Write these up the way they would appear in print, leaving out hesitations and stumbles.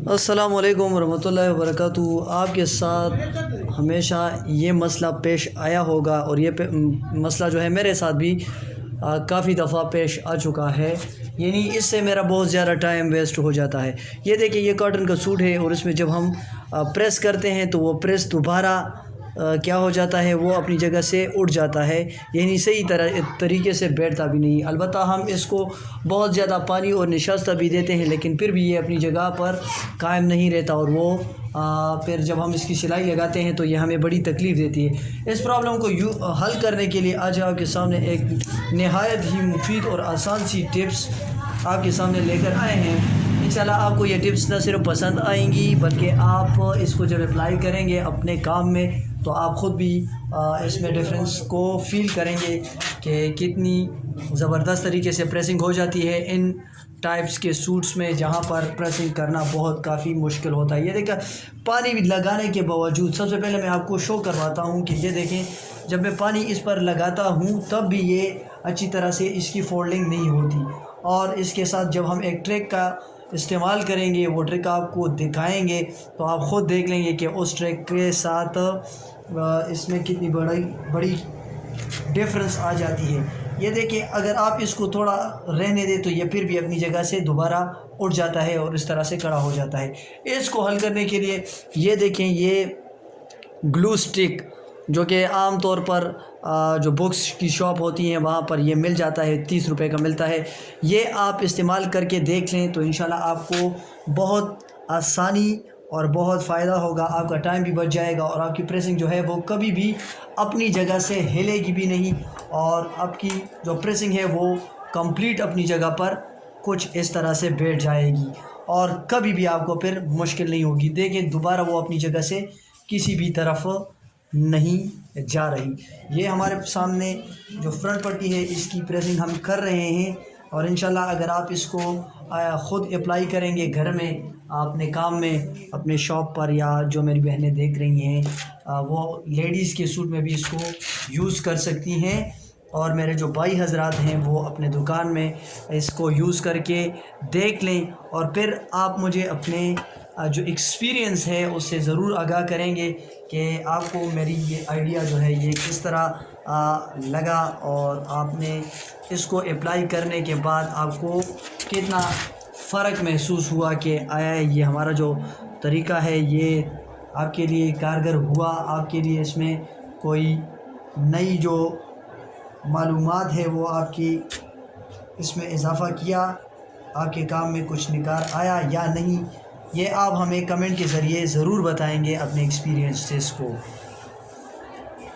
السلام علیکم ورحمۃ اللہ وبرکاتہ۔ آپ کے ساتھ ہمیشہ یہ مسئلہ پیش آیا ہوگا اور یہ مسئلہ جو ہے میرے ساتھ بھی کافی دفعہ پیش آ چکا ہے، یعنی اس سے میرا بہت زیادہ ٹائم ویسٹ ہو جاتا ہے۔ یہ دیکھیں، یہ کاٹن کا سوٹ ہے اور اس میں جب ہم پریس کرتے ہیں تو وہ پریس دوبارہ کیا ہو جاتا ہے، وہ اپنی جگہ سے اٹھ جاتا ہے، یعنی صحیح طریقے سے بیٹھتا بھی نہیں۔ البتہ ہم اس کو بہت زیادہ پانی اور نشاستہ بھی دیتے ہیں، لیکن پھر بھی یہ اپنی جگہ پر قائم نہیں رہتا، اور وہ پھر جب ہم اس کی سلائی لگاتے ہیں تو یہ ہمیں بڑی تکلیف دیتی ہے۔ اس پرابلم کو حل کرنے کے لیے آج آپ کے سامنے ایک نہایت ہی مفید اور آسان سی ٹپس آپ کے سامنے لے کر آئے ہیں۔ انشاءاللہ آپ کو یہ ٹپس نہ صرف پسند آئیں گی، بلکہ آپ اس کو جب اپلائی کریں گے اپنے کام میں تو آپ خود بھی اس میں ڈفرینس کو فیل کریں گے کہ کتنی زبردست طریقے سے پریسنگ ہو جاتی ہے ان ٹائپس کے سوٹس میں، جہاں پر پریسنگ کرنا بہت کافی مشکل ہوتا ہے۔ یہ دیکھیں، پانی لگانے کے باوجود، سب سے پہلے میں آپ کو شو کرواتا ہوں کہ یہ دیکھیں، جب میں پانی اس پر لگاتا ہوں تب بھی یہ اچھی طرح سے اس کی فولڈنگ نہیں ہوتی، اور اس کے ساتھ جب ہم ایک ٹرک کا استعمال کریں گے، وہ ٹرک آپ کو دکھائیں گے تو آپ خود دیکھ لیں گے کہ اس ٹرک کے ساتھ اس میں کتنی بڑی ڈفرنس آ جاتی ہے۔ یہ دیکھیں، اگر آپ اس کو تھوڑا رہنے دیں تو یہ پھر بھی اپنی جگہ سے دوبارہ اٹھ جاتا ہے اور اس طرح سے کھڑا ہو جاتا ہے۔ اس کو حل کرنے کے لیے یہ دیکھیں، یہ گلو سٹک جو کہ عام طور پر جو بکس کی شاپ ہوتی ہیں وہاں پر یہ مل جاتا ہے، 30 روپے کا ملتا ہے۔ یہ آپ استعمال کر کے دیکھ لیں تو انشاءاللہ آپ کو بہت آسانی اور بہت فائدہ ہوگا، آپ کا ٹائم بھی بچ جائے گا، اور آپ کی پریسنگ جو ہے وہ کبھی بھی اپنی جگہ سے ہلے گی بھی نہیں، اور آپ کی جو پریسنگ ہے وہ کمپلیٹ اپنی جگہ پر کچھ اس طرح سے بیٹھ جائے گی، اور کبھی بھی آپ کو پھر مشکل نہیں ہوگی۔ دیکھیں، دوبارہ وہ اپنی جگہ سے کسی بھی طرف نہیں جا رہی۔ یہ ہمارے سامنے جو فرنٹ پٹی ہے اس کی پریسنگ ہم کر رہے ہیں، اور انشاءاللہ اگر آپ اس کو خود اپلائی کریں گے گھر میں اپنے کام میں، اپنے شاپ پر، یا جو میری بہنیں دیکھ رہی ہیں وہ لیڈیز کے سوٹ میں بھی اس کو یوز کر سکتی ہیں، اور میرے جو بھائی حضرات ہیں وہ اپنے دکان میں اس کو یوز کر کے دیکھ لیں، اور پھر آپ مجھے اپنے جو ایکسپیرینس ہے اس سے ضرور آگاہ کریں گے کہ آپ کو میری یہ آئیڈیا جو ہے یہ کس طرح لگا، اور آپ نے اس کو اپلائی کرنے کے بعد آپ کو کتنا فرق محسوس ہوا کہ آیا یہ ہمارا جو طریقہ ہے یہ آپ کے لیے کارگر ہوا، آپ کے لیے اس میں کوئی نئی جو معلومات ہے وہ آپ کی اس میں اضافہ کیا، آپ کے کام میں کچھ نکار آیا یا نہیں، یہ آپ ہمیں کمنٹ کے ذریعے ضرور بتائیں گے اپنے ایکسپیرینسز کو۔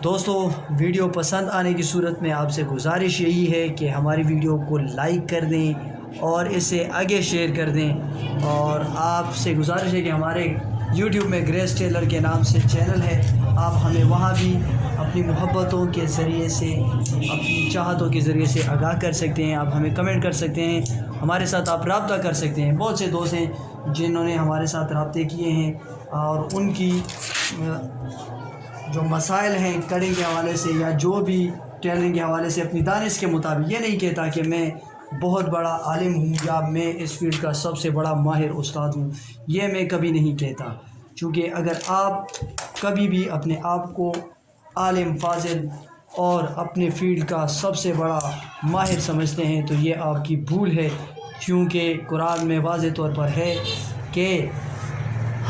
دوستو، ویڈیو پسند آنے کی صورت میں آپ سے گزارش یہی ہے کہ ہماری ویڈیو کو لائک کر دیں اور اسے آگے شیئر کر دیں، اور آپ سے گزارش ہے کہ ہمارے یوٹیوب میں گریس ٹیلر کے نام سے چینل ہے، آپ ہمیں وہاں بھی اپنی محبتوں کے ذریعے سے، اپنی چاہتوں کے ذریعے سے آگاہ کر سکتے ہیں، آپ ہمیں کمنٹ کر سکتے ہیں، ہمارے ساتھ آپ رابطہ کر سکتے ہیں۔ بہت سے دوست ہیں جنہوں نے ہمارے ساتھ رابطے کیے ہیں، اور ان کی جو مسائل ہیں کٹنگ کے حوالے سے یا جو بھی ٹیلرنگ کے حوالے سے، اپنی دانش کے مطابق، یہ نہیں کہتا کہ میں بہت بڑا عالم ہوں یا میں اس فیلڈ کا سب سے بڑا ماہر استاد ہوں، یہ میں کبھی نہیں کہتا، چونکہ اگر آپ کبھی بھی اپنے آپ کو عالم، فاضل اور اپنے فیلڈ کا سب سے بڑا ماہر سمجھتے ہیں تو یہ آپ کی بھول ہے، کیونکہ قرآن میں واضح طور پر ہے کہ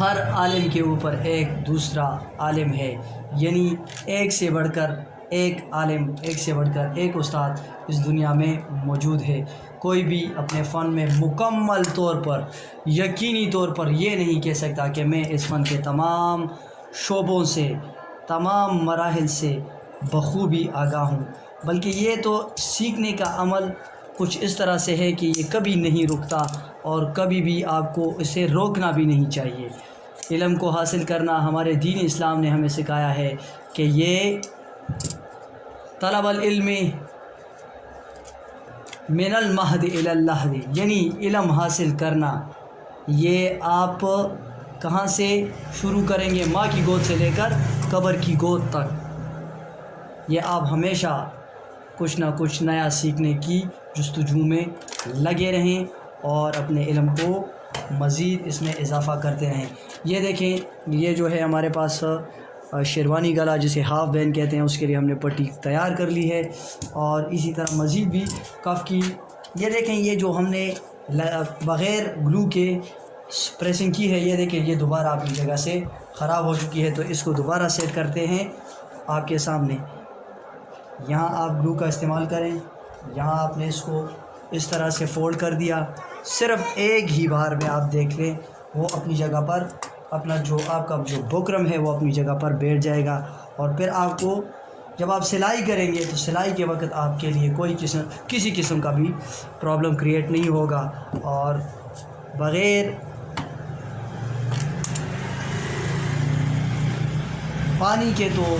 ہر عالم کے اوپر ایک دوسرا عالم ہے، یعنی ایک سے بڑھ کر ایک عالم، ایک سے بڑھ کر ایک استاد اس دنیا میں موجود ہے۔ کوئی بھی اپنے فن میں مکمل طور پر، یقینی طور پر یہ نہیں کہہ سکتا کہ میں اس فن کے تمام شعبوں سے، تمام مراحل سے بخوبی آگاہ ہوں، بلکہ یہ تو سیکھنے کا عمل کچھ اس طرح سے ہے کہ یہ کبھی نہیں رکتا، اور کبھی بھی آپ کو اسے روکنا بھی نہیں چاہیے۔ علم کو حاصل کرنا ہمارے دین اسلام نے ہمیں سکھایا ہے کہ یہ طلب العلم من المہد الی اللحد، یعنی علم حاصل کرنا یہ آپ کہاں سے شروع کریں گے؟ ماں کی گود سے لے کر قبر کی گود تک، یہ آپ ہمیشہ کچھ نہ کچھ نیا سیکھنے کی جستجو میں لگے رہیں اور اپنے علم کو مزید اس میں اضافہ کرتے رہیں۔ یہ دیکھیں، یہ جو ہے ہمارے پاس شیروانی گلا جسے ہاف بین کہتے ہیں، اس کے لیے ہم نے پٹی تیار کر لی ہے، اور اسی طرح مزید بھی کف کی یہ دیکھیں، یہ جو ہم نے بغیر گلو کے پریسنگ کی ہے، یہ دیکھیں یہ دوبارہ اپنی جگہ سے خراب ہو چکی ہے، تو اس کو دوبارہ سیٹ کرتے ہیں آپ کے سامنے۔ یہاں آپ گلو کا استعمال کریں، یہاں آپ نے اس کو اس طرح سے فولڈ کر دیا، صرف ایک ہی بار میں آپ دیکھ لیں وہ اپنی جگہ پر اپنا جو آپ کا جو بکرم ہے وہ اپنی جگہ پر بیٹھ جائے گا، اور پھر آپ کو جب آپ سلائی کریں گے تو سلائی کے وقت آپ کے لیے کسی قسم کا بھی پرابلم کریٹ نہیں ہوگا، اور بغیر پانی کے تو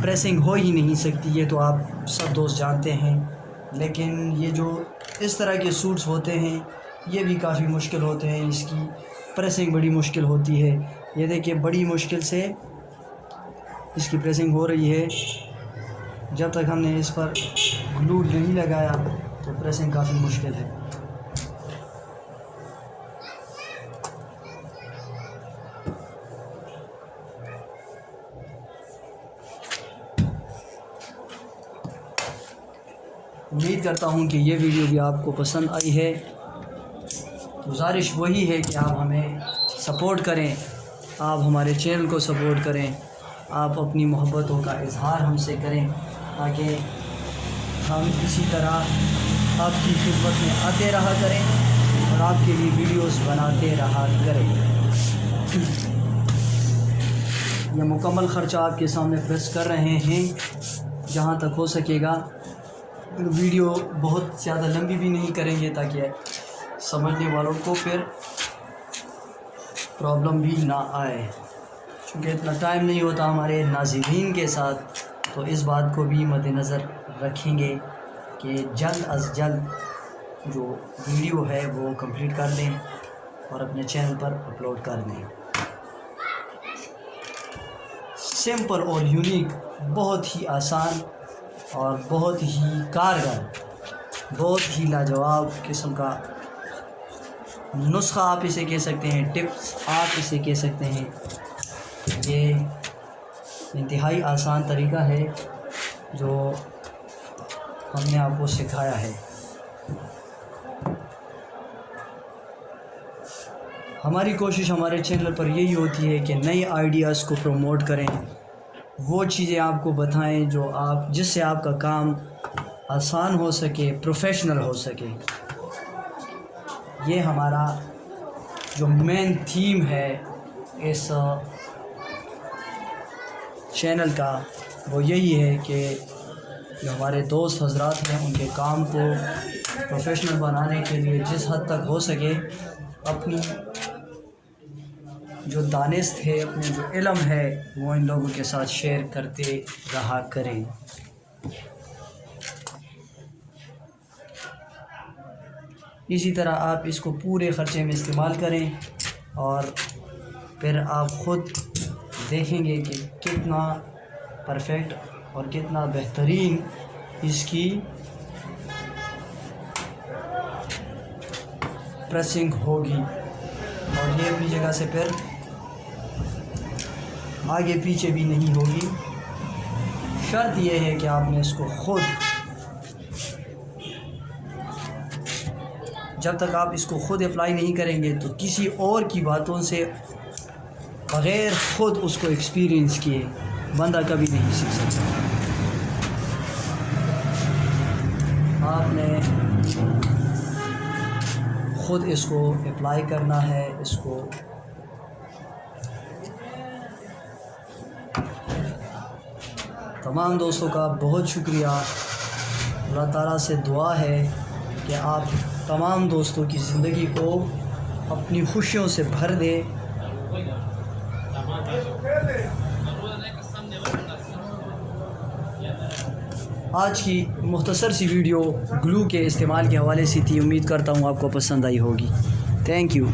پریسنگ ہو ہی نہیں سکتی، یہ تو آپ سب دوست جانتے ہیں۔ لیکن یہ جو اس طرح کے سوٹس ہوتے ہیں یہ بھی کافی مشکل ہوتے ہیں، اس کی پریسنگ بڑی مشکل ہوتی ہے۔ یہ دیکھیں بڑی مشکل سے اس کی پریسنگ ہو رہی ہے، جب تک ہم نے اس پر گلو نہیں لگایا تو پریسنگ کافی مشکل ہے۔ امید کرتا ہوں کہ یہ ویڈیو بھی آپ کو پسند آئی ہے۔ گزارش وہی ہے کہ آپ ہمیں سپورٹ کریں، آپ ہمارے چینل کو سپورٹ کریں، آپ اپنی محبتوں کا اظہار ہم سے کریں، تاکہ ہم اسی طرح آپ کی خدمت میں آتے رہا کریں اور آپ کے لیے ویڈیوز بناتے رہا کریں۔ یہ مکمل خرچہ آپ کے سامنے پیش کر رہے ہیں، جہاں تک ہو سکے گا ویڈیو بہت زیادہ لمبی بھی نہیں کریں گے تاکہ سمجھنے والوں کو پھر پرابلم بھی نہ آئے، چونکہ اتنا ٹائم نہیں ہوتا ہمارے ناظرین کے ساتھ، تو اس بات کو بھی مد نظر رکھیں گے کہ جلد از جلد جو ویڈیو ہے وہ کمپلیٹ کر دیں اور اپنے چینل پر اپلوڈ کر دیں۔ سمپل اور یونیک، بہت ہی آسان اور بہت ہی کارگر، بہت ہی لاجواب قسم کا نسخہ آپ اسے کہہ سکتے ہیں، ٹپس آپ اسے کہہ سکتے ہیں۔ یہ انتہائی آسان طریقہ ہے جو ہم نے آپ کو سکھایا ہے۔ ہماری کوشش ہمارے چینل پر یہی ہوتی ہے کہ نئی آئیڈیاز کو پروموٹ کریں، وہ چیزیں آپ کو بتائیں جس سے آپ کا کام آسان ہو سکے، پروفیشنل ہو سکے۔ یہ ہمارا جو مین تھیم ہے اس چینل کا وہ یہی ہے کہ جو ہمارے دوست حضرات ہیں ان کے کام کو پروفیشنل بنانے کے لیے جس حد تک ہو سکے اپنی جو دانست ہے، اپنے جو علم ہے وہ ان لوگوں کے ساتھ شیئر کرتے رہا کریں۔ اسی طرح آپ اس کو پورے خرچے میں استعمال کریں اور پھر آپ خود دیکھیں گے کہ کتنا پرفیکٹ اور کتنا بہترین اس کی پریسنگ ہوگی، اور یہ اپنی جگہ سے پھر آگے پیچھے بھی نہیں ہوگی۔ شرط یہ ہے کہ آپ نے اس کو خود، جب تک آپ اس کو خود اپلائی نہیں کریں گے تو کسی اور کی باتوں سے بغیر خود اس کو ایکسپیرینس کیے بندہ کبھی نہیں سیکھ سکتا۔ آپ نے خود اس کو اپلائی کرنا ہے، اس کو تمام دوستوں کا بہت شکریہ۔ اللہ تعالیٰ سے دعا ہے کہ آپ تمام دوستوں کی زندگی کو اپنی خوشیوں سے بھر دے۔ آج کی مختصر سی ویڈیو گلو کے استعمال کے حوالے سے تھی، امید کرتا ہوں آپ کو پسند آئی ہوگی۔ Thank you.